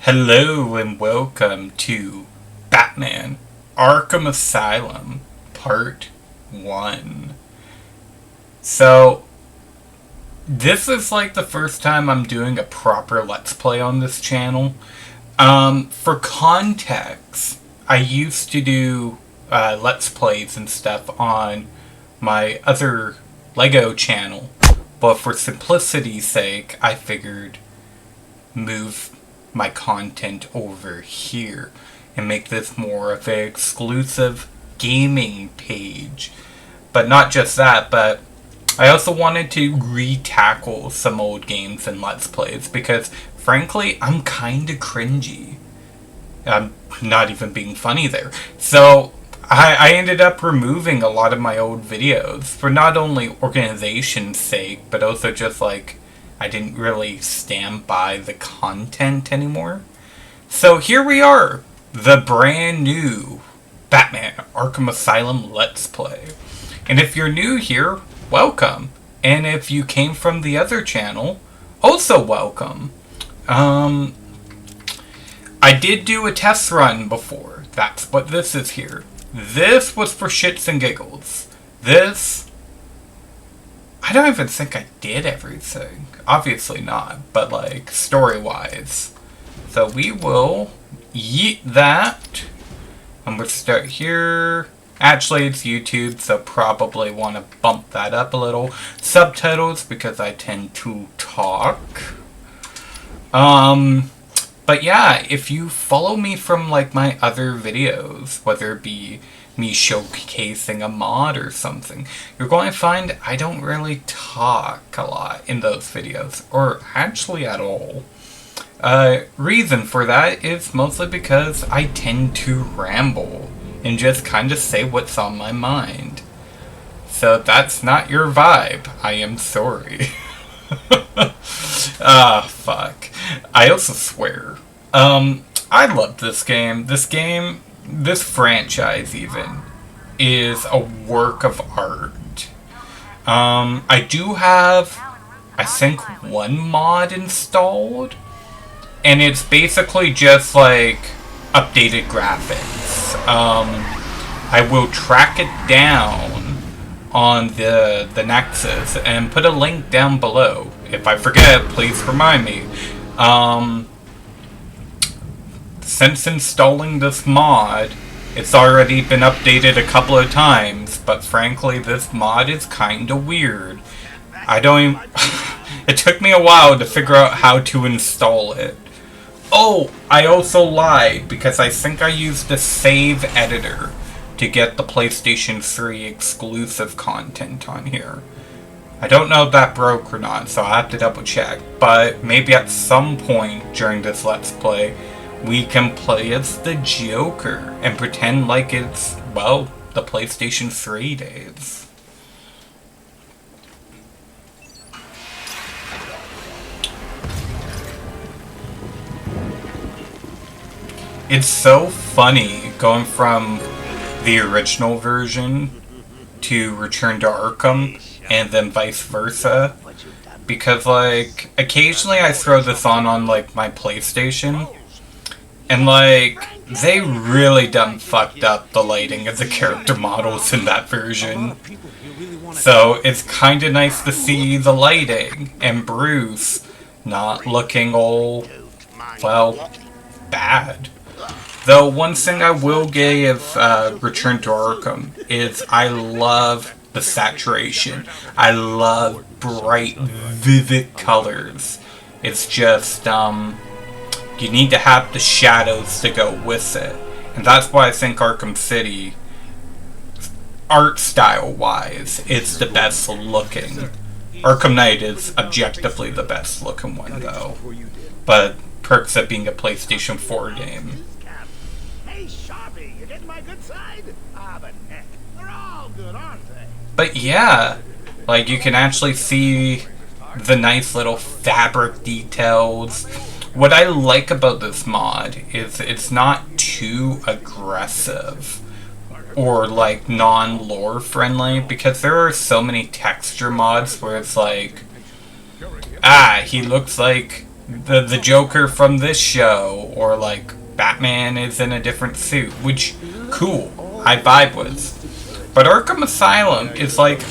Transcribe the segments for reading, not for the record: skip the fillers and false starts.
Hello and welcome to Batman Arkham Asylum Part 1. So, this is like the first time I'm doing a proper Let's Play on this channel. For context, I used to do Let's Plays and stuff on my other Lego channel, but for simplicity's sake, I figured move my content over here and make this more of an exclusive gaming page. But not just that, but I also wanted to re-tackle some old games and Let's Plays because, frankly, I'm kinda cringy. I'm not even being funny there. So, I ended up removing a lot of my old videos for not only organization's sake, but also just like I didn't really stand by the content anymore. So here we are, the brand new Batman Arkham Asylum Let's Play. And if you're new here, welcome. And if you came from the other channel, also welcome. I did do a test run before. That's what this is here. This was for shits and giggles. This, I don't even think I did everything. Obviously not, but like story-wise. So we will yeet that. I'm going to start here. Actually, it's YouTube, so probably want to bump that up a little. Subtitles, because I tend to talk. But yeah, if you follow me from like my other videos, whether it be me showcasing a mod or something, you're going to find I don't really talk a lot in those videos, or actually at all. Reason for that is mostly because I tend to ramble and just kind of say what's on my mind. So that's not your vibe. I am sorry. Fuck. I also swear. I love this game. This franchise even, is a work of art. I do have, I think, one mod installed, and it's basically just like updated graphics. I will track it down on the Nexus and put a link down below. If I forget, please remind me. Since installing this mod, it's already been updated a couple of times, but frankly, this mod is kinda weird. I don't even... It took me a while to figure out how to install it. Oh, I also lied, because I think I used a save editor to get the PlayStation 3 exclusive content on here. I don't know if that broke or not, so I'll have to double check, but maybe at some point during this Let's Play, we can play as the Joker and pretend like it's, well, the PlayStation 3 days. It's so funny going from the original version to Return to Arkham and then vice versa, because like occasionally I throw this on like my PlayStation, and like they really done fucked up the lighting of the character models in that version. So it's kind of nice to see the lighting and Bruce not looking all, well, bad. Though one thing I will give Return to Arkham is I love the saturation. I love bright, vivid colors. It's just, you need to have the shadows to go with it. And that's why I think Arkham City, art style wise, is the best looking. Arkham Knight is objectively the best looking one though. But perks of being a PlayStation 4 game. But yeah, like you can actually see the nice little fabric details. What I like about this mod is it's not too aggressive or like non-lore friendly, because there are so many texture mods where it's like, he looks like the Joker from this show, or like Batman is in a different suit, which cool, I vibe with. But Arkham Asylum is like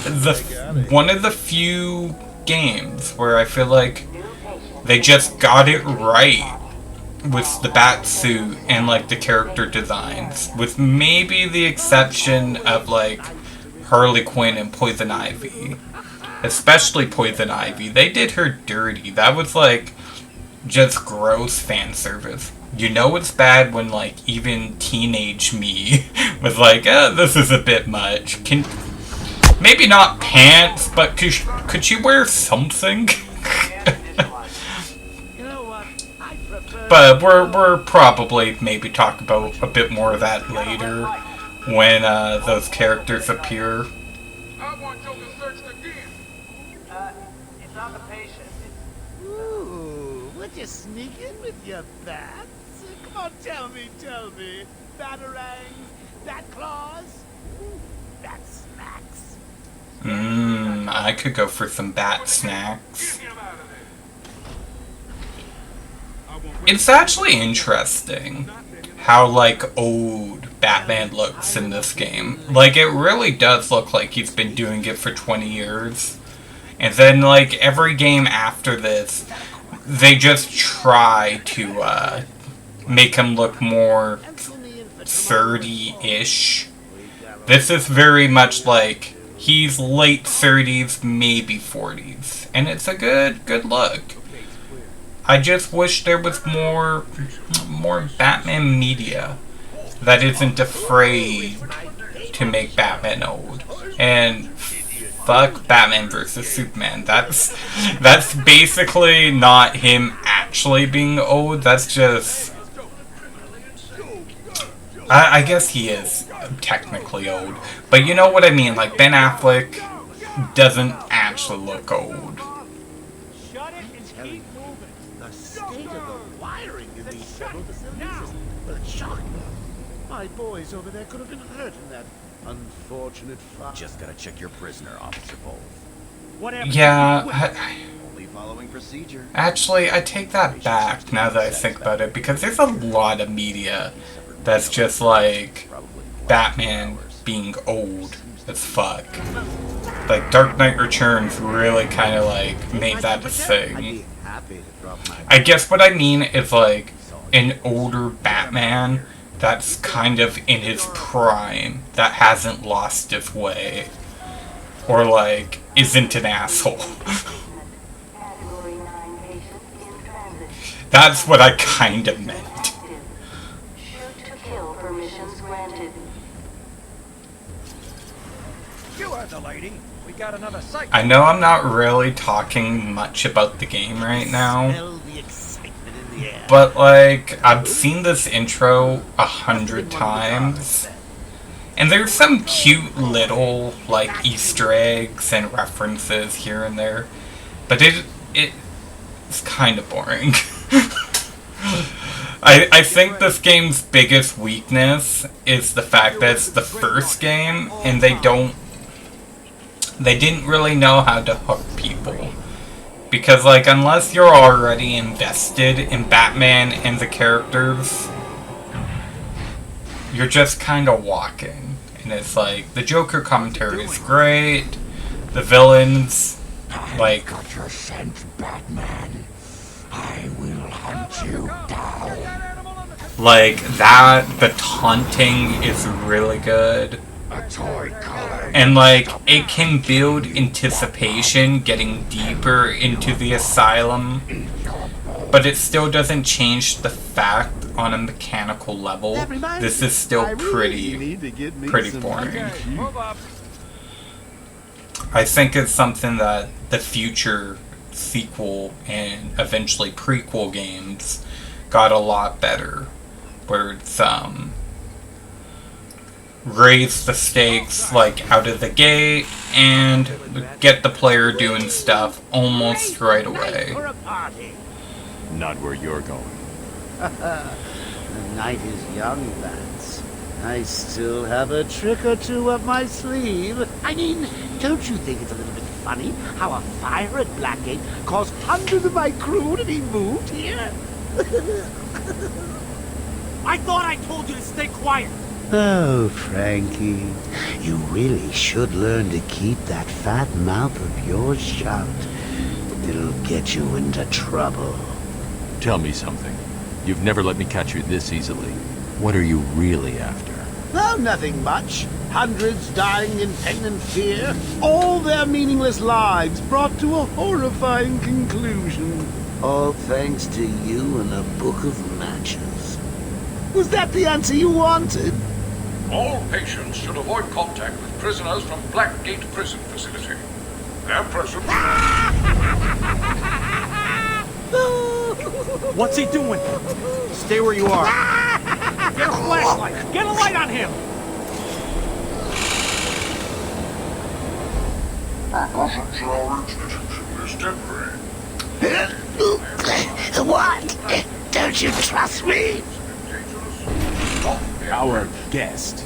one of the few games where I feel like they just got it right with the bat suit and like the character designs, with maybe the exception of like Harley Quinn and Poison Ivy. Especially Poison Ivy. They did her dirty. That was like just gross fan service. You know it's bad when like even teenage me was like, this is a bit much. Maybe not pants, but could she wear something? But we're probably maybe talk about a bit more of that later when those characters appear. It's on the patient. Ooh, would you sneak in with your bats? Come on, tell me. Batarangs, bat claws, bat snacks. I could go for some bat snacks. It's actually interesting how, like, old Batman looks in this game. Like, it really does look like he's been doing it for 20 years. And then, like, every game after this, they just try to, make him look more 30-ish. This is very much like, he's late 30s, maybe 40s. And it's a good look. I just wish there was more Batman media that isn't afraid to make Batman old. And fuck Batman vs. Superman. That's basically not him actually being old. That's just... I guess he is technically old. But you know what I mean. Like, Ben Affleck doesn't actually look old. My boys over there could have been hurt in that unfortunate fire. Just gotta check your prisoner, Officer Bowles. Whatever. Yeah, Only following procedure. actually, I take that back now that I think about it, because there's a lot of media that's just like Batman being old as fuck. Like, Dark Knight Returns really kind of like made that a thing. I guess what I mean is like an older Batman that's kind of in his prime, that hasn't lost his way, or like isn't an asshole. That's what I kind of meant. Shoot to kill permissions granted. You heard the lady. We got another psych. I know I'm not really talking much about the game right now, Smell the excitement in the air. but like, I've seen this intro 100 times, and there's some cute little like Easter eggs and references here and there, but it's kind of boring. I think this game's biggest weakness is the fact that it's the first game and they didn't really know how to hook people. Because, like, unless you're already invested in Batman and the characters, you're just kind of walking. And it's like, the Joker commentary is great, the villains, like... I got your scent, Batman. I will hunt you down. Like, that, the taunting is really good. A toy collar. And, like, it can build anticipation getting deeper into the asylum, but it still doesn't change the fact on a mechanical level. This is still pretty boring. I think it's something that the future sequel and eventually prequel games got a lot better, where it's raise the stakes like out of the gate and get the player doing stuff almost right away. Not where you're going. The night is young, Vance. I still have a trick or two up my sleeve. I mean, don't you think it's a little bit funny how a fire at Blackgate caused hundreds of my crew to be moved here? I thought I told you to stay quiet. Oh, Frankie, you really should learn to keep that fat mouth of yours shut. It'll get you into trouble. Tell me something. You've never let me catch you this easily. What are you really after? Oh, nothing much. Hundreds dying in pain and fear. All their meaningless lives brought to a horrifying conclusion. All thanks to you and a book of matches. Was that the answer you wanted? All patients should avoid contact with prisoners from Blackgate Prison Facility. Their presence... What's he doing? Stay where you are. Get a flashlight. Get a light on him. is temporary. What? Don't you trust me? Our guest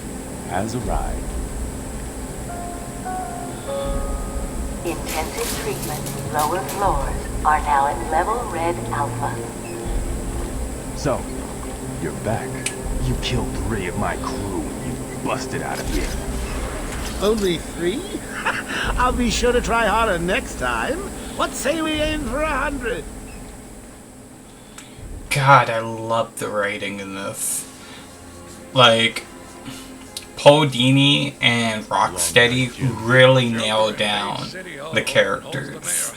has arrived. Intensive treatment. Lower floors are now at level red alpha. So, you're back. You killed 3 of my crew when you busted out of here. Only 3? I'll be sure to try harder next time. What say we aim for 100? God, I love the writing in this. Like, Paul Dini and Rocksteady really nailed down the characters.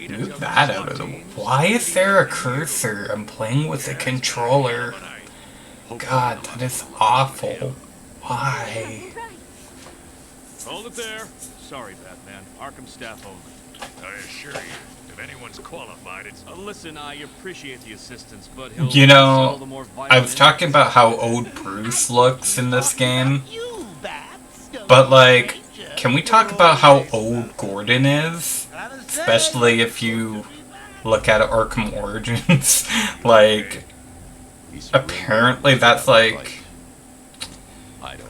Move that out of the way. Why is there a cursor? I'm playing with a controller. God, that is awful. Why? Hold it there. Sorry, Batman. Arkham staff only. I assure you, if anyone's qualified, it's... Listen, I appreciate the assistance, but You know, I was talking about how old Bruce looks in this game. But, like, can we talk about how old Gordon is? Especially if you look at Arkham Origins. Like, apparently that's like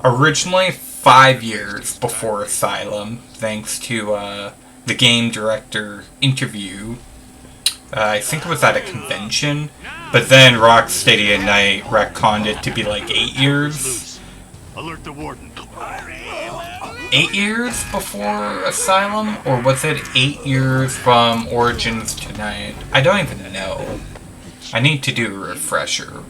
originally 5 years before Asylum, thanks to the game director interview. I think it was at a convention, but then Rocksteady and Knight retconned it to be like 8 years. Alert the warden. 8 years before Asylum? Or was it 8 years from Origins to Knight? I don't even know. I need to do a refresher.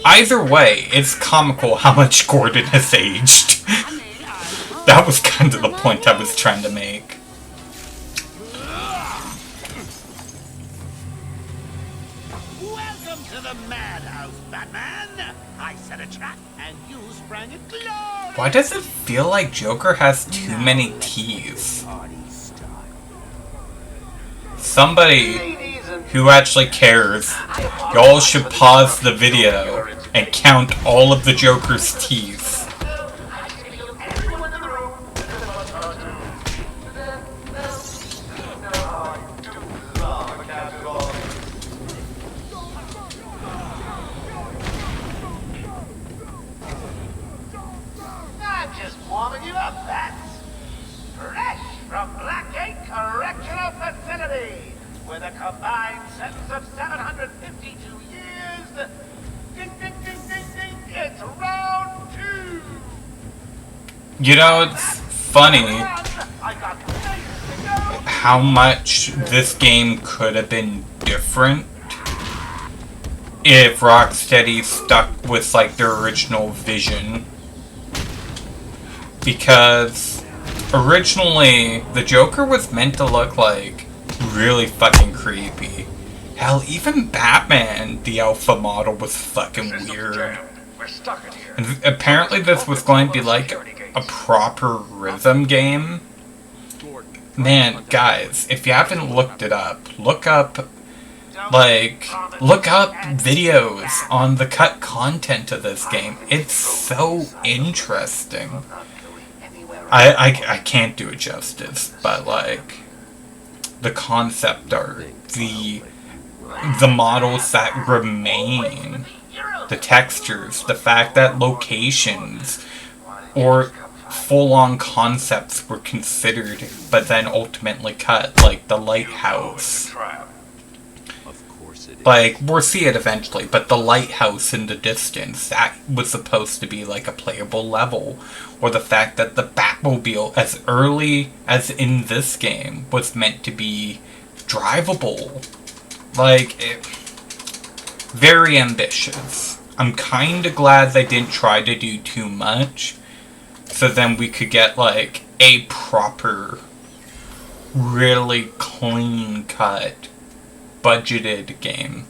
Either way, it's comical how much Gordon has aged. That was kind of the point I was trying to make. Welcome to the Madhouse, Batman. I set a trap and you sprang it close. Why does it feel like Joker has too many T's? Somebody who actually cares, y'all should pause the video and count all of the Joker's T's. I'm just warming you up, Bats. Fresh from Blackgate Correctional Facility, with a combined sentence of 752 years. Ding, ding, ding, ding, ding. It's round 2. You know, it's funny I got 6 to go. how much this game could have been different if Rocksteady stuck with like their original vision. Because originally the Joker was meant to look like really fucking creepy. Hell, even Batman, the alpha model, was fucking weird. We're stuck in here. And apparently this was going to be like a proper rhythm game. Man, guys, if you haven't looked it up, look up videos on the cut content of this game. It's so interesting. I can't do it justice, but like the concept art, the models that remain, the textures, the fact that locations or full-on concepts were considered, but then ultimately cut, like the lighthouse. Of course it is. Like, we'll see it eventually, but the lighthouse in the distance, that was supposed to be like a playable level. Or the fact that the Batmobile, as early as in this game, was meant to be drivable. Like, very ambitious. I'm kinda glad they didn't try to do too much, so then we could get, like, a proper, really clean-cut, budgeted game.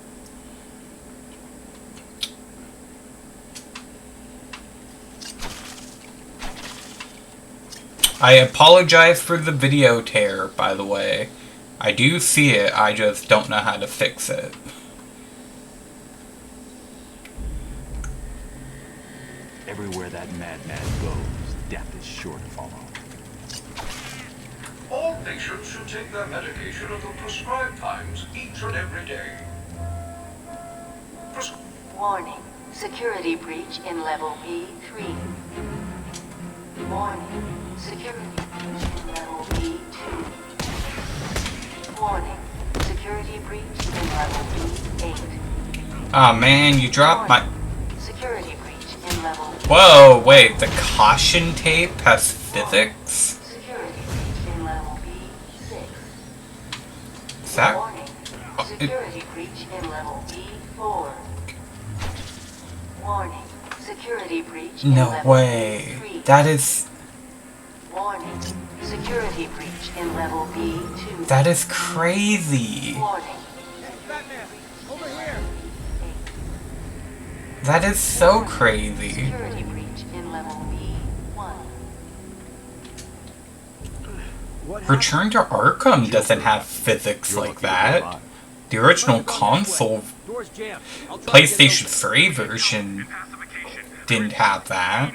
I apologize for the video tear, by the way. I do see it, I just don't know how to fix it. Everywhere that madman goes, death is sure to follow. All patients should take their medication at the prescribed times each and every day. Warning. Security breach in level B3. Warning. Security breach in level B2. Warning. Security breach in level B8. Aw, man, you dropped my... Security breach in level B8. Whoa, wait, the caution tape has physics? Security breach in level B6. Is that... Warning. Security breach in level B4. Warning. Security breach in No level way. B3. That is... Warning. Security breach in level B2. That is crazy. Warning. Batman, over here. That is so crazy. Security breach in level B1. Return to Arkham doesn't have physics You're like lucky to be that. alive. The original console, Door's jammed. I'll try to get PlayStation it 3 version didn't have that.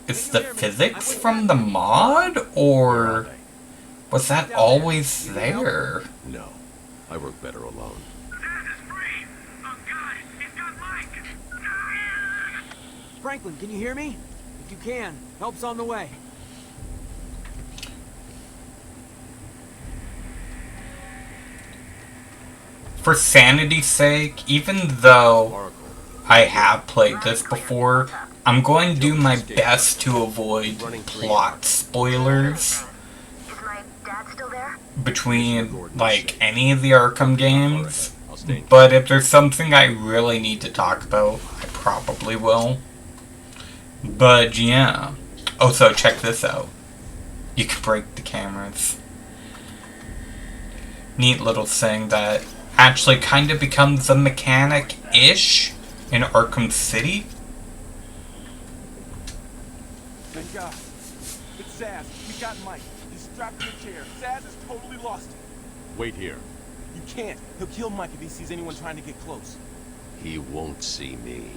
Is the physics from the mod, or was that always there? No, I work better alone. Franklin, can you hear me? If you can, help's on the way. For sanity's sake, even though I have played this before, I'm going to do my best to avoid plot spoilers Is my dad still there? between, like, any of the Arkham games. I'll stay in But if there's something I really need to talk about, I probably will. But yeah. Oh, so check this out. You can break the cameras. Neat little thing that actually kind of becomes a mechanic-ish in Arkham City. Thank God. It's Zaz. We got Mike. He's strapped in a chair. Zaz is totally lost it. Wait here. You can't. He'll kill Mike if he sees anyone trying to get close. He won't see me.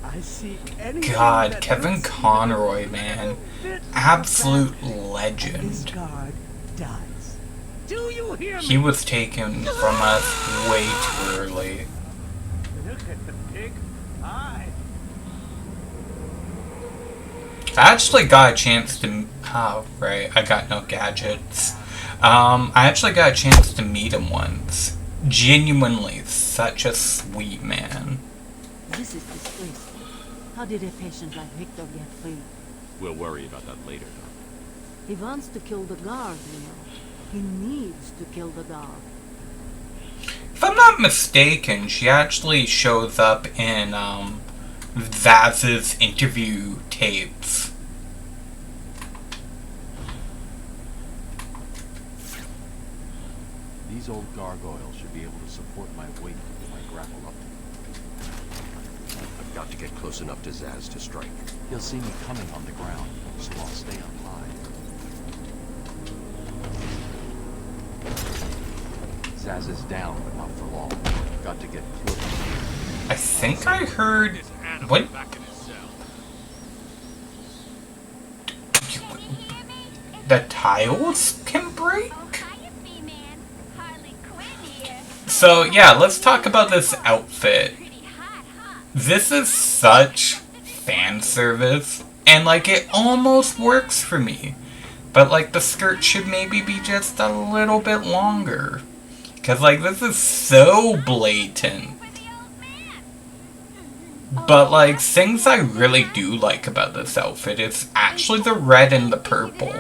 I see anything God, that Kevin looks Conroy, even man. a little bit Absolute This legend. guard dies. Do you hear me? He was taken from us way too early. Look at the big eye. I actually got a chance to... Oh, right, I got no gadgets. I actually got a chance to meet him once. Genuinely, such a sweet man. This is disgraceful. How did a patient like Victor get free? We'll worry about that later. He wants to kill the guard, you know. He needs to kill the guard. If I'm not mistaken, she actually shows up in, Vaz's interview tapes. These old gargoyles should be able to support my weight if I grapple up. I've got to get close enough to Zaz to strike. He'll see me coming on the ground, so I'll stay up high. Zaz is down, but not for long. Got to get close. I think I heard... What? The tiles can break? So, yeah, let's talk about this outfit. this is such fan service, and like it almost works for me. But like the skirt should maybe be just a little bit longer. Cause like this is so blatant. But like things I really do like about this outfit is actually the red and the purple.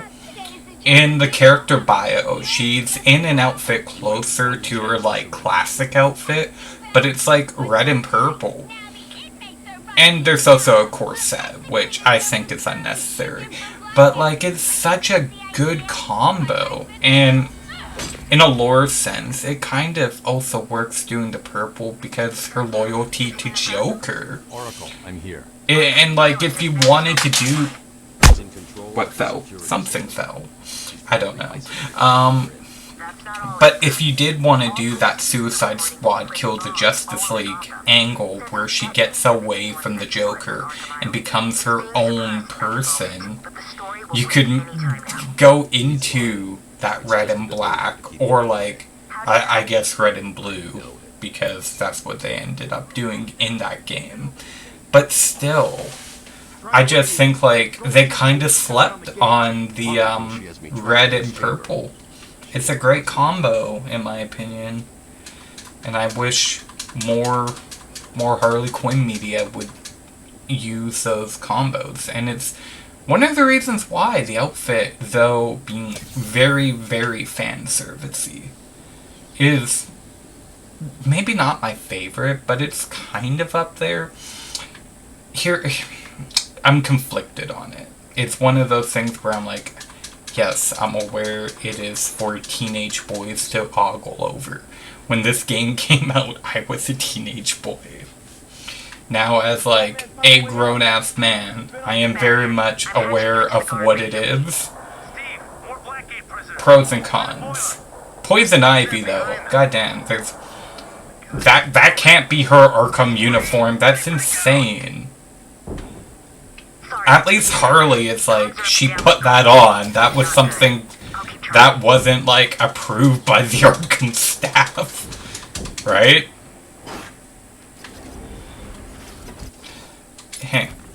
In the character bio, she's in an outfit closer to her like classic outfit, but it's like red and purple. And there's also a corset, which I think is unnecessary. But like it's such a good combo, and in a lore sense, it kind of also works doing the purple because her loyalty to Joker. Oracle, I'm here. And like if you wanted to do what fell? Something fell. I don't know. But if you did want to do that Suicide Squad kill the Justice League angle where she gets away from the Joker and becomes her own person, you could go into that red and black, or like, I guess red and blue, because that's what they ended up doing in that game. But still, I just think like they kind of slept on the red and purple. It's a great combo, in my opinion, and I wish more Harley Quinn media would use those combos. And it's one of the reasons why the outfit, though being very, very fan servicey, is maybe not my favorite, but it's kind of up there. Here, I'm conflicted on it. It's one of those things where I'm like, yes, I'm aware it is for teenage boys to ogle over. When this game came out, I was a teenage boy. Now, as like a grown-ass man, I am very much aware of what it is. Pros and cons. Poison Ivy, though, goddamn, there's that can't be her Arkham uniform. That's insane. At least Harley is like, she put that on. That was something that wasn't like approved by the Arkham staff, right?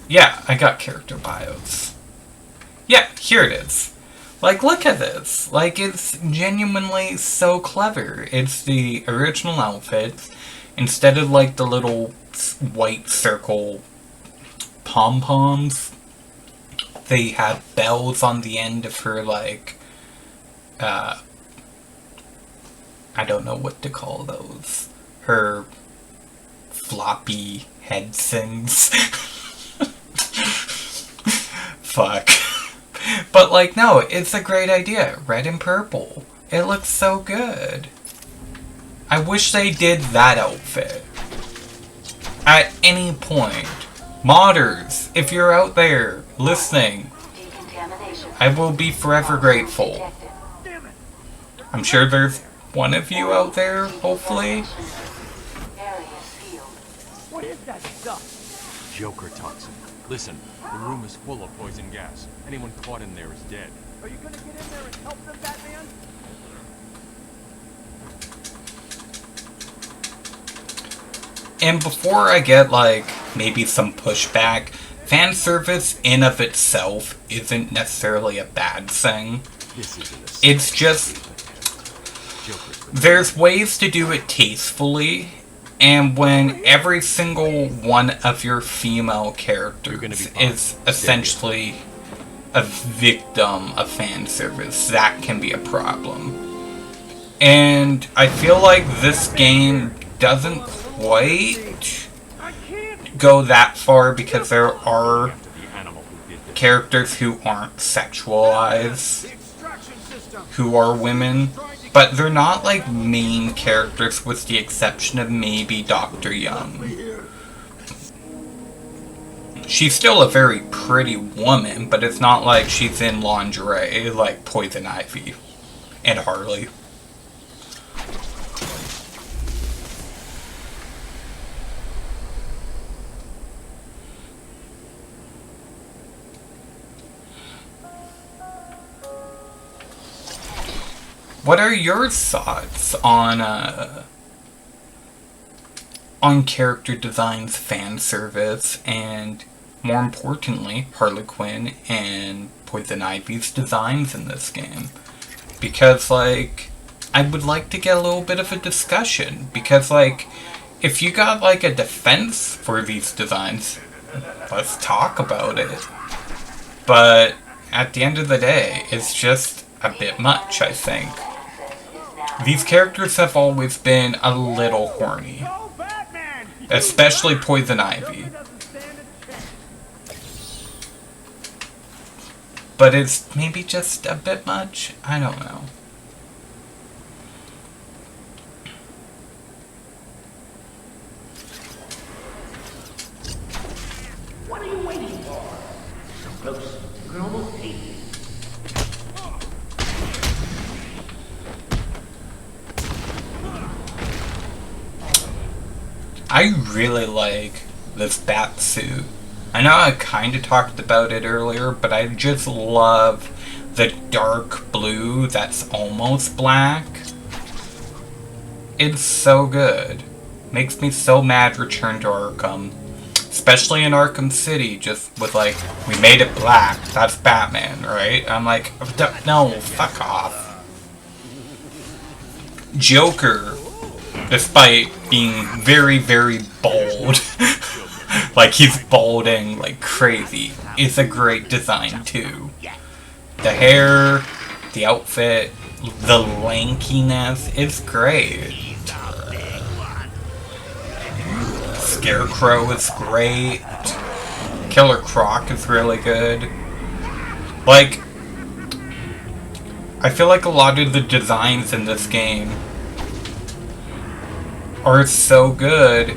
Yeah, I got character bios. Yeah, here it is. Like, look at this. Like, it's genuinely so clever. It's the original outfits. Instead of, like, the little white circle pom-poms, they have bells on the end of her, like, I don't know what to call those. Her floppy head things. Fuck. But like, no, it's a great idea. Red and purple. It looks so good. I wish they did that outfit. At any point. Modders, if you're out there listening, I will be forever grateful. I'm sure there's one of you out there, hopefully. What is that stuff? Joker toxin. Listen, the room is full of poison gas. Anyone caught in there is dead. Are you gonna get in there and help them, Batman? And before I get, like, maybe some pushback, fan service in of itself isn't necessarily a bad thing. It's just, there's ways to do it tastefully, and when every single one of your female characters is essentially a victim of fan service, that can be a problem. And I feel like this game doesn't quite go that far because there are characters who aren't sexualized, who are women, but they're not like main characters with the exception of maybe Dr. Young. She's still a very pretty woman, but it's not like she's in lingerie like Poison Ivy and Harley. What are your thoughts on on character designs, fan service, and more importantly, Harley Quinn and Poison Ivy's designs in this game. Because, like, I would like to get a little bit of a discussion. Because, like, if you got, like, a defense for these designs, let's talk about it. But at the end of the day, it's just a bit much, I think. These characters have always been a little horny. Especially Poison Ivy. But it's maybe just a bit much? I don't know. What are you waiting for? So close, you can almost see. I really like this bat suit. I know I kind of talked about it earlier, but I just love the dark blue that's almost black. It's so good. Makes me so mad Return to Arkham. Especially in Arkham City, just with like, we made it black, that's Batman, right? I'm like, no, fuck off. Joker, despite being very, very bold, like he's balding like crazy, is a great design too. The hair, the outfit, the lankiness, it's great. Scarecrow is great. Killer Croc is really good. Like, I feel like a lot of the designs in this game are so good,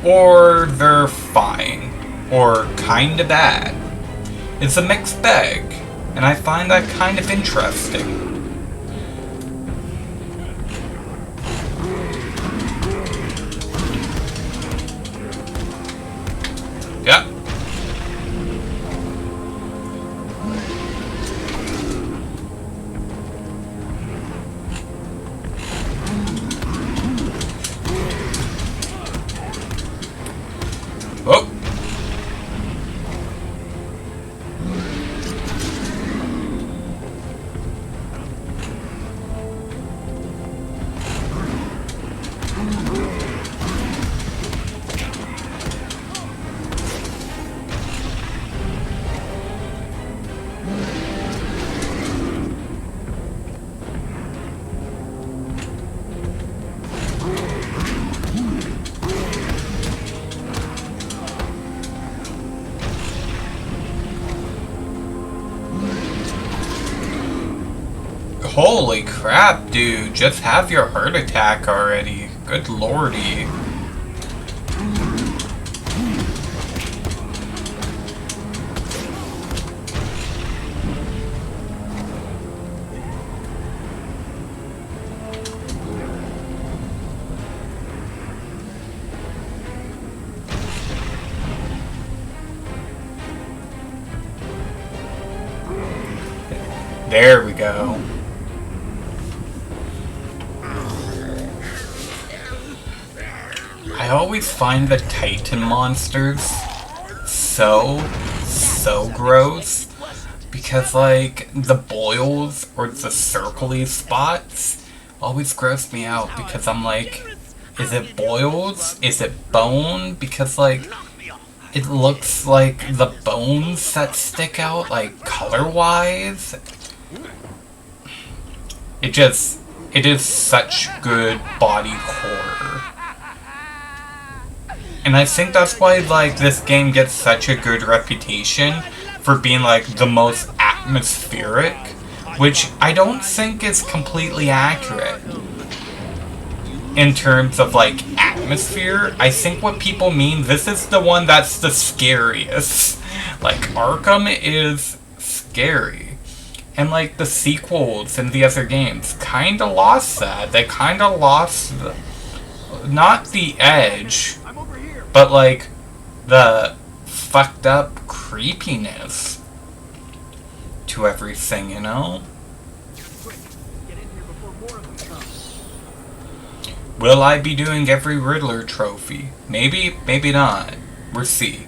or they're fine, or kinda bad. It's a mixed bag, and I find that kind of interesting. Yep. Oh. Holy crap, dude. Just have your heart attack already. Good lordy. There we go. I always find the Titan monsters so gross, because like the boils or the circly spots always gross me out, because I'm like, is it boils? Is it bone? Because like it looks like the bones that stick out, like color wise. It is such good body horror. And I think that's why, like, this game gets such a good reputation for being, like, the most atmospheric, which I don't think is completely accurate. In terms of, like, atmosphere, I think what people mean, this is the one that's the scariest. Like, Arkham is scary. And, like, the sequels and the other games kinda lost that. They kinda lost, not the edge, but like, the fucked up creepiness to everything, you know? Will I be doing every Riddler trophy? Maybe, maybe not. We'll see.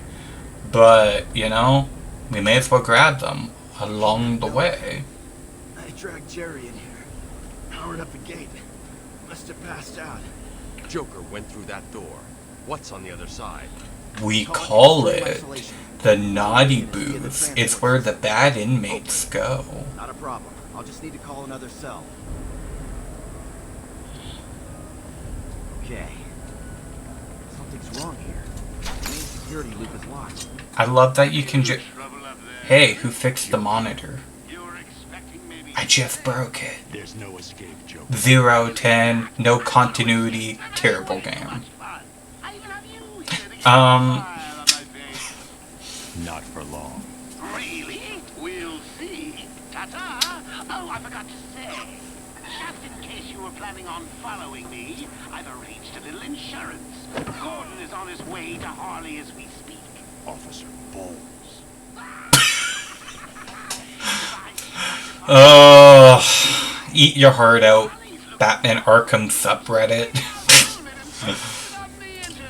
But, you know, we may as well grab them along the way. I dragged Jerry in here. Powered up the gate. Must have passed out. Joker went through that door. What's on the other side? We call it the naughty booth. It's where the bad inmates go. Not a problem. I'll just need to call another cell. Okay. Something's wrong here. The main security loop is locked. I love that you can just... Hey, who fixed the monitor? I just broke it. There's no escape, Joker. 0, 10, no continuity, terrible game. Not for long. Really? We'll see. Ta-ta! Oh, I forgot to say. Just in case you were planning on following me, I've arranged a little insurance. Gordon is on his way to Harley as we speak. Officer Bowles. Eat your heart out, Batman Arkham subreddit.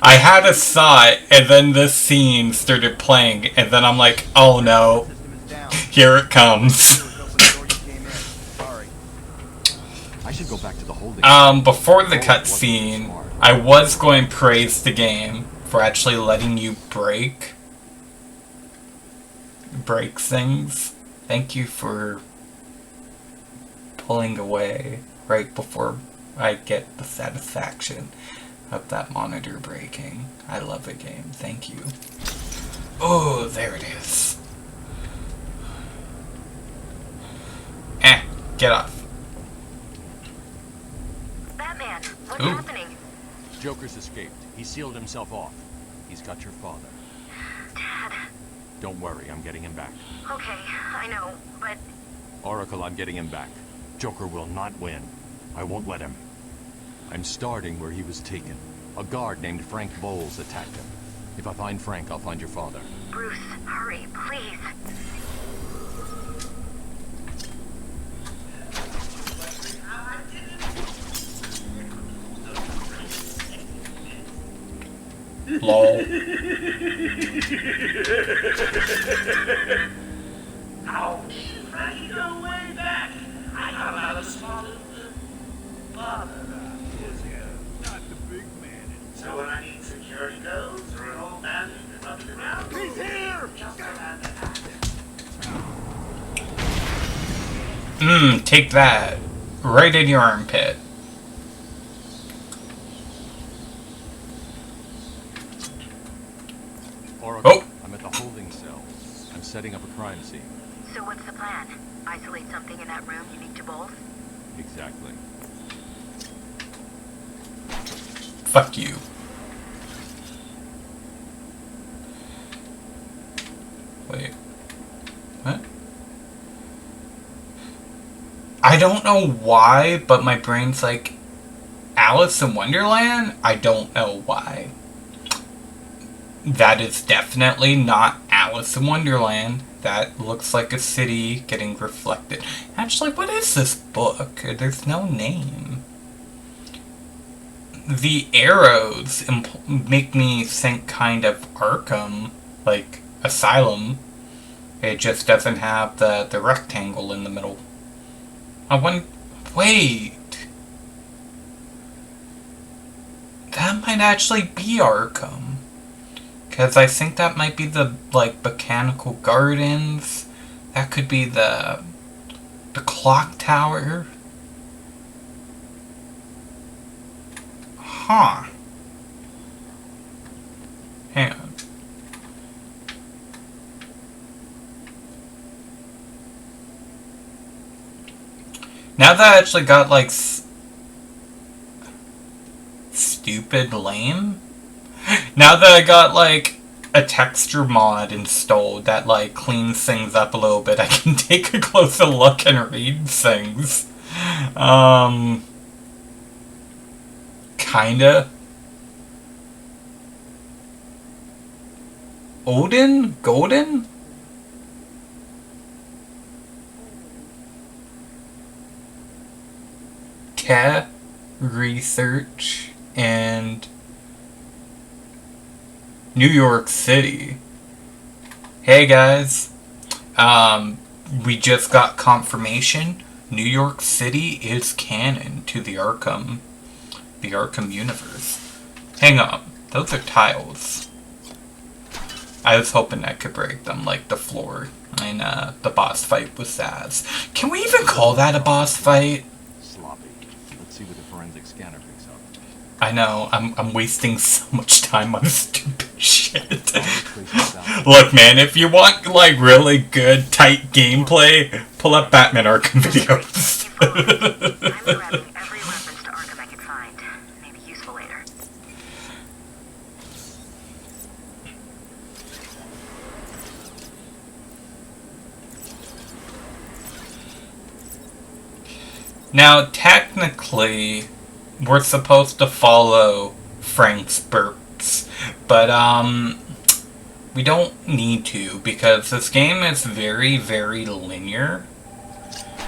I had a thought, and then this scene started playing, and then I'm like, oh no, here it comes. I should go back to the holding. Before the cutscene, I was going to praise the game for actually letting you break things. Thank you for pulling away right before I get the satisfaction of that monitor breaking. I love a game. Thank you. Oh, there it is. Get off. Batman, what's Ooh. happening? Joker's escaped. He sealed himself off. He's got your father. Dad. Don't worry, I'm getting him back. Okay, I know, but... Oracle, I'm getting him back. Joker will not win. I won't let him. I'm starting where he was taken. A guard named Frank Bowles attacked him. If I find Frank, I'll find your father. Bruce, hurry, please. LOL. Ouch! Frankie, go way back! I got out of the spot of the father is here. Not the big man. So when I need security codes or an old man who's up to the ground, He's here! just around the back. Take that. Right in your armpit. Oracle, Oh! I'm at the holding cell. I'm setting up a crime scene. So what's the plan? Isolate something in that room unique to both? Exactly. Fuck you. Wait. What? I don't know why, but my brain's like, Alice in Wonderland? I don't know why. That is definitely not Alice in Wonderland. That looks like a city getting reflected. Actually, what is this book? There's no name. The arrows make me think kind of Arkham, like Asylum. It just doesn't have the rectangle in the middle. Wait. That might actually be Arkham. Because I think that might be the, like, Botanical Gardens. That could be the clock tower. Huh. Hang on. Now that I actually got, like, stupid lame? Now that I got, like, a texture mod installed that, like, cleans things up a little bit, I can take a closer look and read things. Kinda. Odin? Golden? research and New York City. Hey guys, we just got confirmation. New York City is canon to the Arkham universe. Hang on, those are tiles. I was hoping I could break them, like the floor in the boss fight with Saz. Can we even call that a boss fight? Sloppy. Let's see what the forensic scanner picks up. I know, I'm wasting so much time on stupid shit. Look, man, if you want, like, really good, tight gameplay, pull up Batman Arkham videos. I'm grabbing every reference to Arkham I can find. Maybe useful later. Now, technically, we're supposed to follow Frank's burps, but, we don't need to, because this game is very, very linear.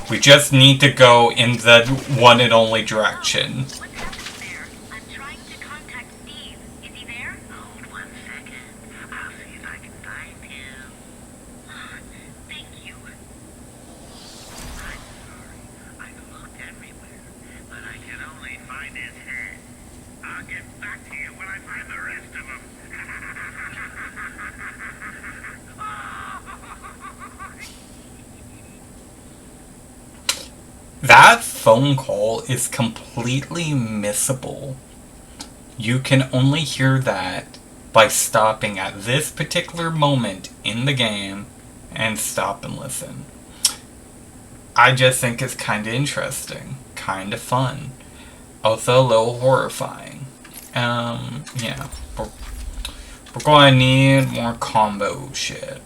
We just need to go in the one and only direction. What's happening there? I'm trying to contact Steve. Is he there? Hold 1 second. I'll see if I can find him. Thank you. I'm sorry. I've looked everywhere, but I can only find his head. I'll get back to you when I find the rest of them. That phone call is completely missable. You can only hear that by stopping at this particular moment in the game and stop and listen. I just think it's kind of interesting, kind of fun, also a little horrifying. Yeah, we're going to need more combo shit.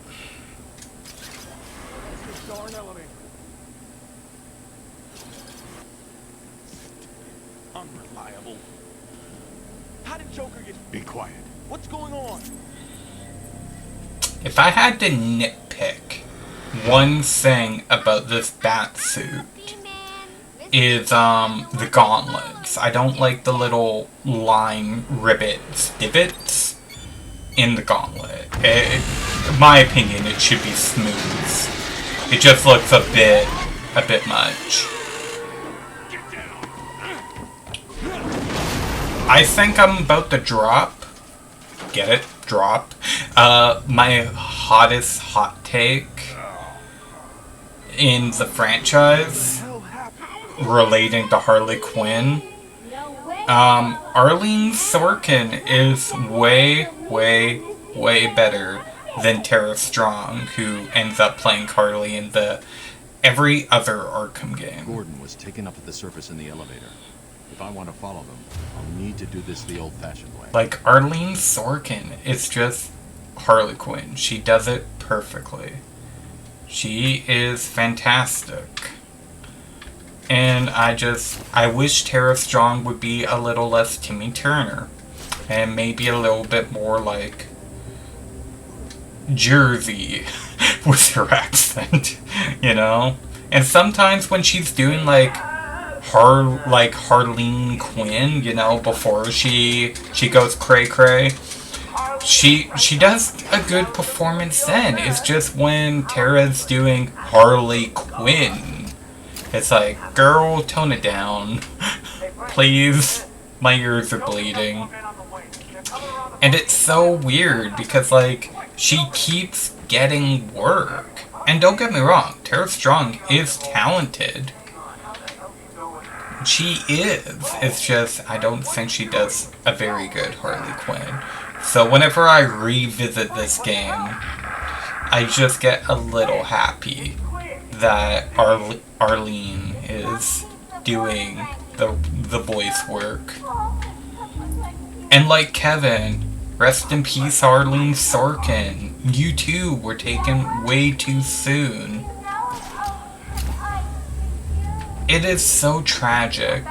Unreliable. How did Joker get... Be quiet. What's going on? If I had to nitpick one thing about this bat suit, is the gauntlets. I don't like the little line divots in the gauntlet. In my opinion, it should be smooth. It just looks a bit much. I think I'm about to drop. Get it? Drop. My hottest hot take in the franchise relating to Harley Quinn. Arlene Sorkin is way, way, way better than Tara Strong, who ends up playing Harley in every other Arkham game. Gordon was taken up at the surface in the elevator. If I want to follow them, I'll need to do this the old-fashioned way. Like, Arlene Sorkin is just Harley Quinn. She does it perfectly. She is fantastic. And I wish Tara Strong would be a little less Timmy Turner. And maybe a little bit more like Jersey with her accent, you know? And sometimes when she's doing like Harleen Quinn, you know, before she goes cray-cray, she does a good performance then. It's just when Tara's doing Harley Quinn, it's like, girl, tone it down. Please. My ears are bleeding. And it's so weird because, like, she keeps getting work. And don't get me wrong, Tara Strong is talented. She is. It's just, I don't think she does a very good Harley Quinn. So whenever I revisit this game, I just get a little happy that Arlene is doing the voice work. And like Kevin, rest in peace Arlene Sorkin. You too were taken way too soon. It is so tragic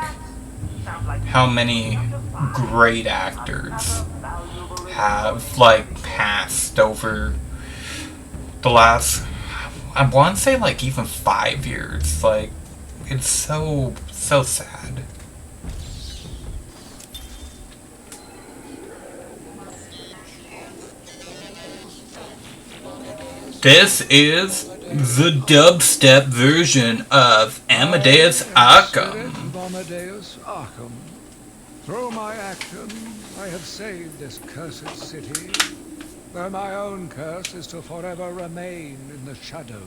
how many great actors have, like, passed over the last, I want to say, like, even 5 years. Like, it's so sad. This is the dubstep version of Amadeus Arkham. Amadeus Arkham. Through my actions, I have saved this cursed city, where my own curse is to forever remain in the shadows.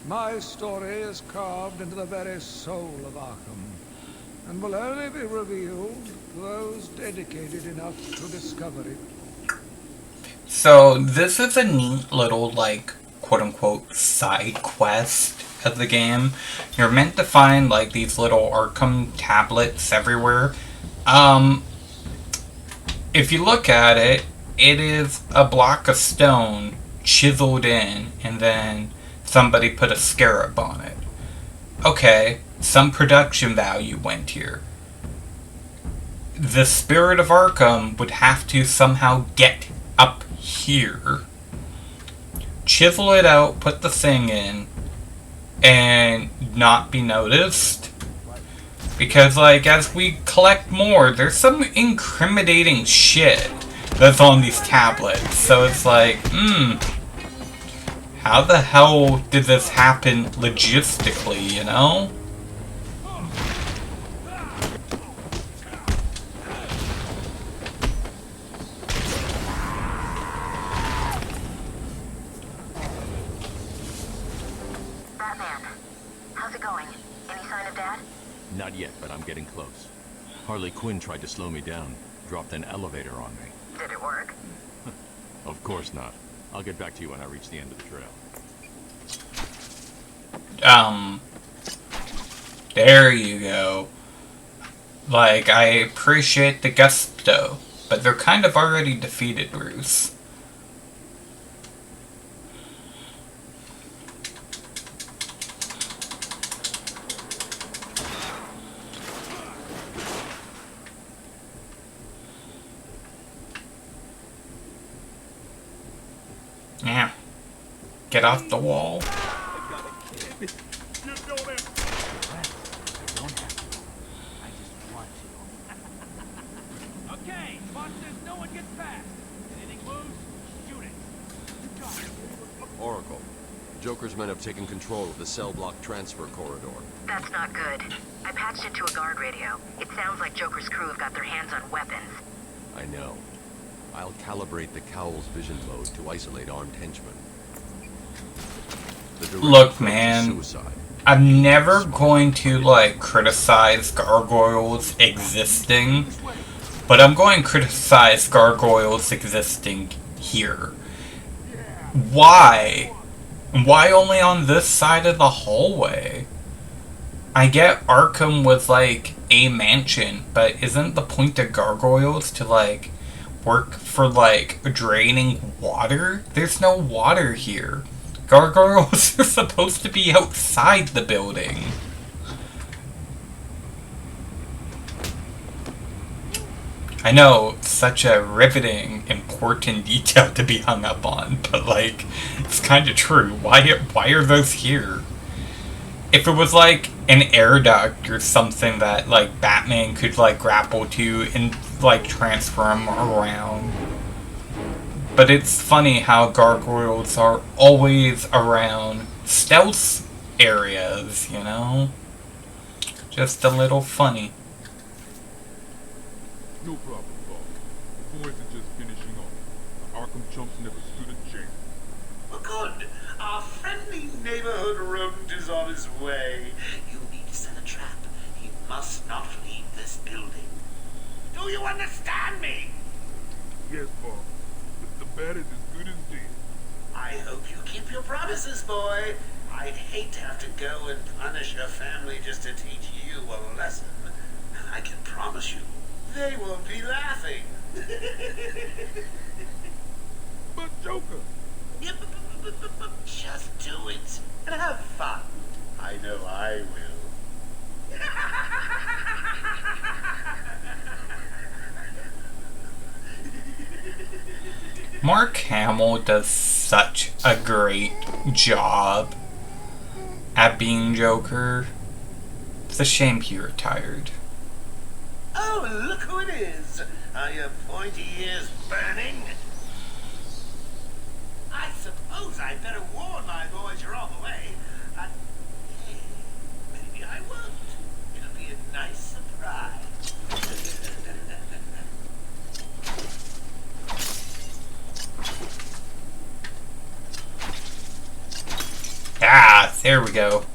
My story is carved into the very soul of Arkham, and will only be revealed to those dedicated enough to discover it. So this is a neat little, like, quote-unquote side quest of the game. You're meant to find, like, these little Arkham tablets everywhere. If you look at it, it is a block of stone chiseled in, and then somebody put a scarab on it. Okay, some production value went here. The spirit of Arkham would have to somehow get up here, chisel it out, put the thing in, and not be noticed. Because, like, as we collect more, there's some incriminating shit that's on these tablets. So it's like, how the hell did this happen logistically, you know? Not yet, but I'm getting close. Harley Quinn tried to slow me down, dropped an elevator on me. Did it work? Of course not. I'll get back to you when I reach the end of the trail. There you go. Like, I appreciate the gusto, but they're kind of already defeated, Bruce. Yeah. Get off the wall. Okay, watch this, no one gets past. Anything moves, shoot it. Oracle, Joker's men have taken control of the cell block transfer corridor. That's not good. I patched it to a guard radio. It sounds like Joker's crew have got their hands on weapons. I know. I'll calibrate the Cowl's vision mode to isolate armed henchmen. Look, man, I'm never going to, like, criticize gargoyles existing, but I'm going to criticize gargoyles existing here. Why? Why only on this side of the hallway? I get Arkham was, like, a mansion, but isn't the point of gargoyles to, like, work for, like, draining water? There's no water here. Gargoyles are supposed to be outside the building. I know, such a riveting, important detail to be hung up on, but, like, it's kind of true. Why are those here? If it was, like, an air duct or something that, like, Batman could, like, grapple to and, like, transfer him around. But it's funny how gargoyles are always around stealth areas, you know? Just a little funny. No problem, boss. The boys are just finishing off. The Arkham chumps never stood a chance. Well, good. Our friendly neighborhood rodent is on his way. You need to set a trap. He must not leave this building. Do you understand me? Yes, boss. The bat is as good as dead. I hope you keep your promises, boy. I'd hate to have to go and punish your family just to teach you a lesson. I can promise you, they won't be laughing. But Joker! Yeah, but just do it and have fun. I know I will. Mark Hamill does such a great job at being Joker. It's a shame he retired. Oh, look who it is. Are your pointy ears burning? I suppose suppose I'd better warn my boys you're on the way. Hey, maybe I won't. It'll be a nice surprise. Ah, there we go.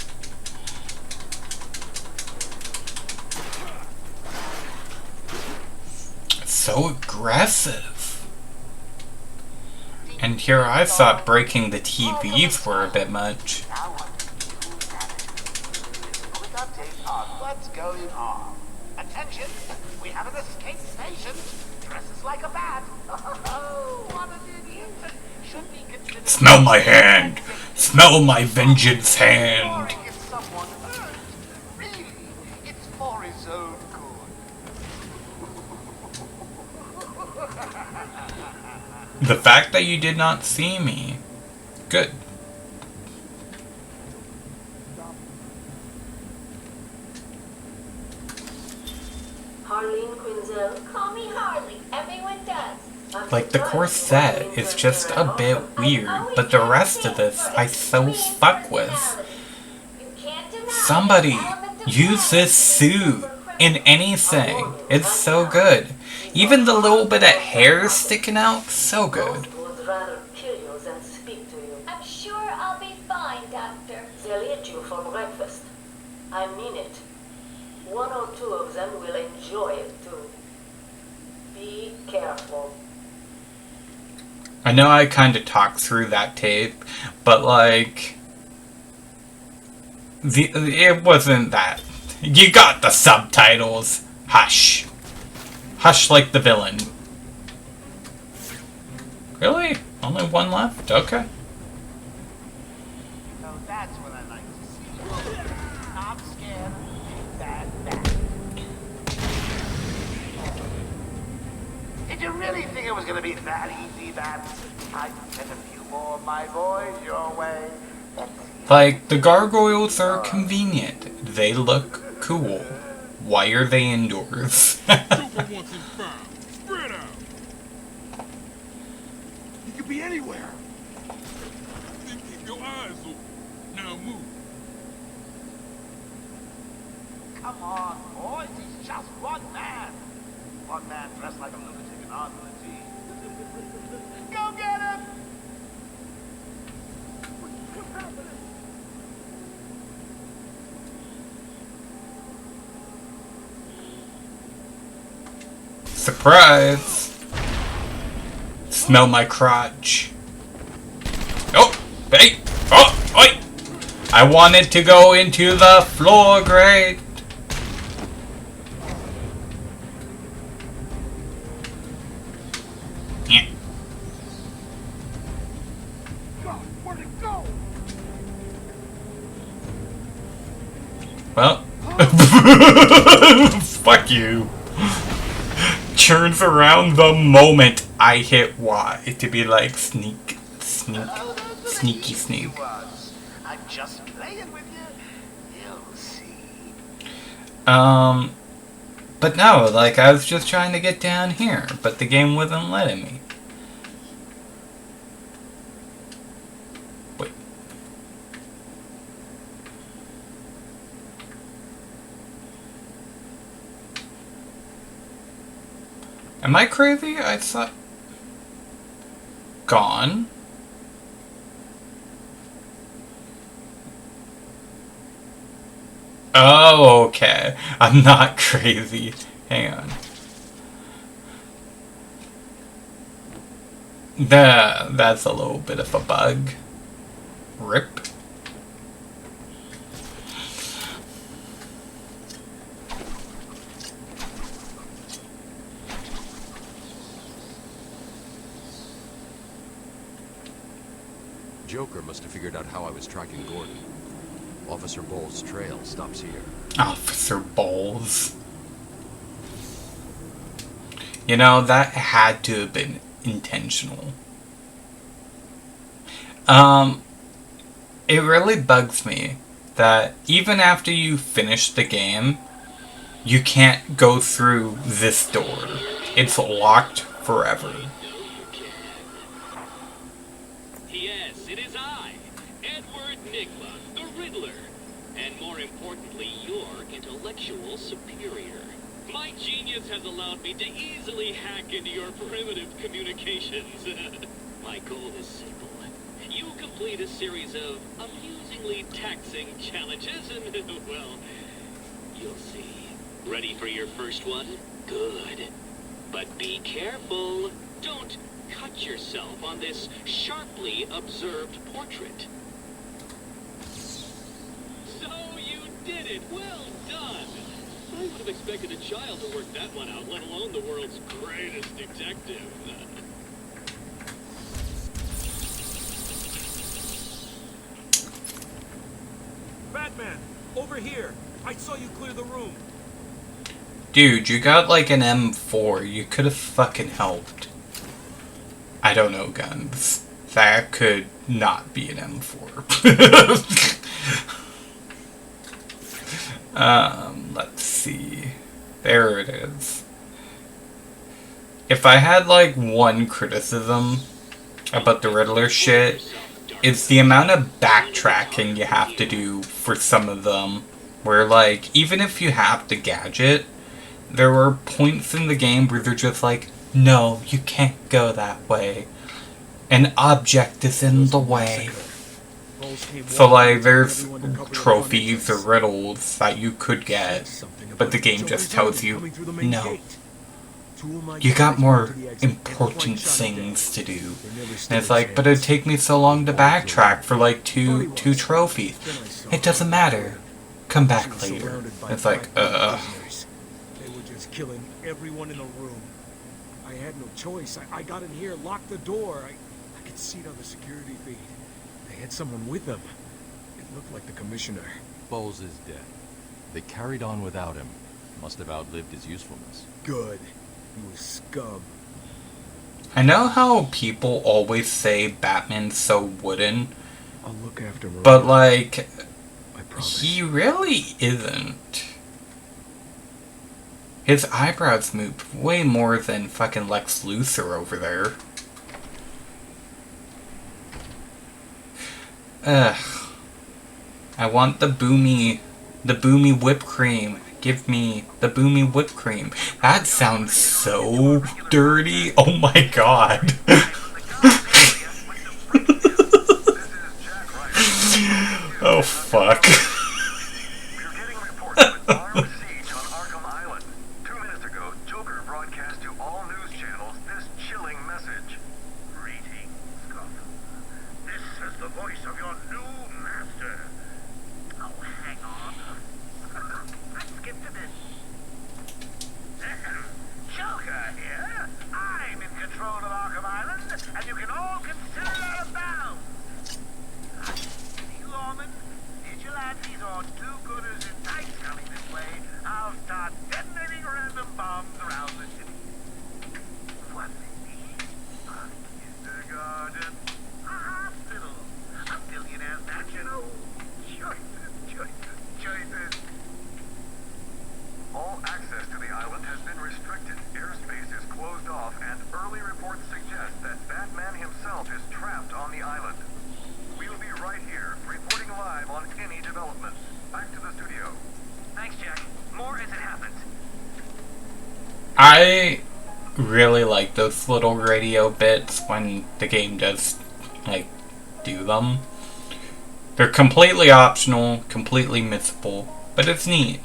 So aggressive. And here I thought breaking the TVs were a bit much. Quick update on what's going on. Attention, we have an escape patient. Dresses like a bat. Oh, what an idiot. Should be considered... Smell my hand! Smell my vengeance hand! If someone hurt. Really, it's for his own good. The fact that you did not see me. Good. Harleen Quinzel. Call me Harley. Everyone does. Like, the corset is just a bit weird, but the rest of this I so fuck with. Somebody use this suit in anything. It's so good. Even the little bit of hair sticking out, so good. Would rather kill you than speak to you. I'm sure I'll be fine, Doctor. They'll eat you for breakfast. I mean it. One or two of them will enjoy it too. Be careful. I know I kind of talked through that tape, but like, it wasn't that. You got the subtitles. Hush. Hush like the villain. Really? Only one left? Okay. So that's what I like to see. Not scared. That. Did you really think it was going to be that easy, Bat? I sent a few more of my boys your way. Like, the gargoyles are convenient. They look cool. Why are they indoors? Joker wants him found. Spread out. He could be anywhere. Then keep your eyes open. Now move. Come on, boys. He's just one man. One man dressed like a lunatic and armed with a T. Go get him! What's happening? Surprise! Smell my crotch. Oh! Hey! Oh! Oi! I wanted to go into the floor grate. Yeah. God, where'd it go? Well. Fuck you. Turns around the moment I hit Y to be like sneak, sneaky sneak. I'm just playing with you. You'll see. But no, like I was just trying to get down here, but the game wasn't letting me. Wait. Am I crazy? I thought... Gone? Oh, okay. I'm not crazy. Hang on. That's a little bit of a bug. Rip. Joker must have figured out how I was tracking Gordon. Officer Bowles' trail stops here. Officer Bowles. You know, that had to have been intentional. It really bugs me that even after you finish the game, you can't go through this door. It's locked forever. Yes, it experience has allowed me to easily hack into your primitive communications. My goal is simple. You complete a series of amusingly taxing challenges and, well, you'll see. Ready for your first one? Good. But be careful. Don't cut yourself on this sharply observed portrait. So you did it! Well done! I would have expected a child to work that one out, let alone the world's greatest detective. Batman, over here. I saw you clear the room. Dude, you got like an M4. You could have fucking helped. I don't know guns. That could not be an M4. Let's see. There it is. If I had like one criticism about the Riddler shit, it's the amount of backtracking you have to do for some of them. Where like, even if you have the gadget, there were points in the game where they're just like, no, you can't go that way. An object is in the way. So like, there's trophies or riddles that you could get, but the game just tells you, no. You got more important things to do. And it's like, but it'd take me so long to backtrack for like two trophies. It doesn't matter. Come back later. It's like, They were just killing everyone in the room. I had no choice. I got in here, locked the door. I could see it on the security feed. They had someone with them. It looked like the commissioner. Bowles is dead. They carried on without him. Must have outlived his usefulness. Good. He was scum. I know how people always say Batman's so wooden, I'll look after Maria. but like, he really isn't. His eyebrows moved way more than fucking Lex Luthor over there. Ugh. I want the boomy whipped cream. Give me the boomy whipped cream. That sounds so dirty. Oh my god. Oh fuck. We're getting reports of an armed siege on Arkham Island. 2 minutes ago, Joker broadcast to all news channels this chilling message. Greetings, Gotham. This is the voice of your new master. Oh, hang on. I skipped a bit. Joker here. I'm in control of Arkham Island, and you can all consider out of bounds. Lawmen, vigilantes, or do-gooders in tights coming this way, I'll start detonating random bombs around the city. What they need? A kindergarten, a hospital, a billionaire's mansion. Oh, choices. All access to the island has been restricted. Airspace is closed off, and early reports suggest that Batman himself is trapped on the island. We'll be right here, reporting live on any developments. Back to the studio. Thanks, Jack. More as it happens. I really like those little radio bits when the game does, like, do them. They're completely optional, completely missable, but it's neat.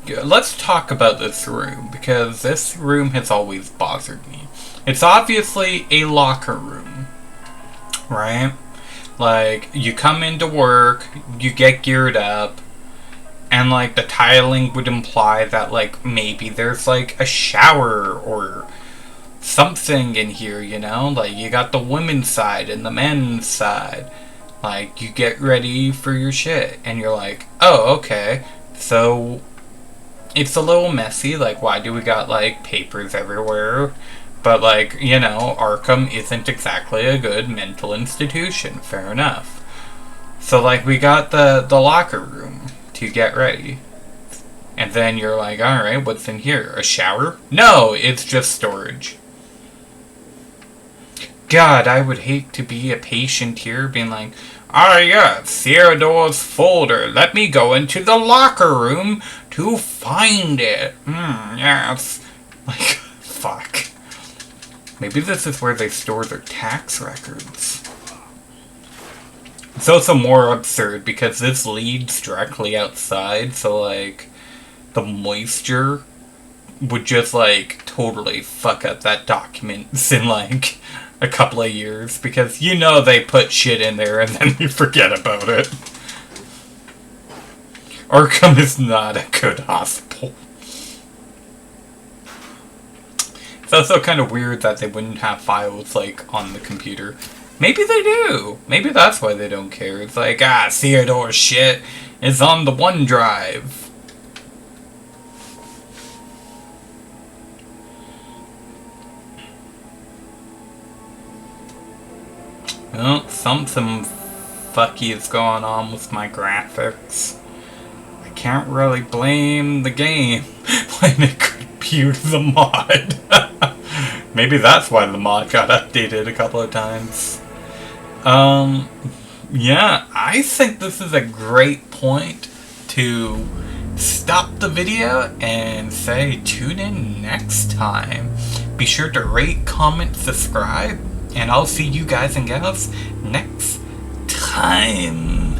Let's talk about this room, because this room has always bothered me. It's obviously a locker room, right? Like, you come into work, you get geared up, and like, the tiling would imply that like, maybe there's like a shower or something in here, you know? Like, you got the women's side and the men's side. Like, you get ready for your shit, and you're like, oh, okay, so it's a little messy. Like, why do we got like papers everywhere? But like, you know, Arkham isn't exactly a good mental institution. Fair enough. So like, we got the locker room to get ready. And then you're like, alright, what's in here? A shower? No, it's just storage. God, I would hate to be a patient here being like, Ah, yes, Theodore's folder. Let me go into the locker room to find it. Yes. Like, fuck. Maybe this is where they store their tax records. It's also more absurd because this leads directly outside, so, like, the moisture would just, like, totally fuck up that document in, like, a couple of years, because you know they put shit in there and then you forget about it. Arkham is not a good hospital. It's also kind of weird that they wouldn't have files, like, on the computer. Maybe they do. Maybe that's why they don't care. It's like, Theodore's shit is on the OneDrive. Well, something fucky is going on with my graphics. I can't really blame the game when it computed the mod. Maybe that's why the mod got updated a couple of times. Yeah, I think this is a great point to stop the video and say tune in next time. Be sure to rate, comment, subscribe, and I'll see you guys and gals next time.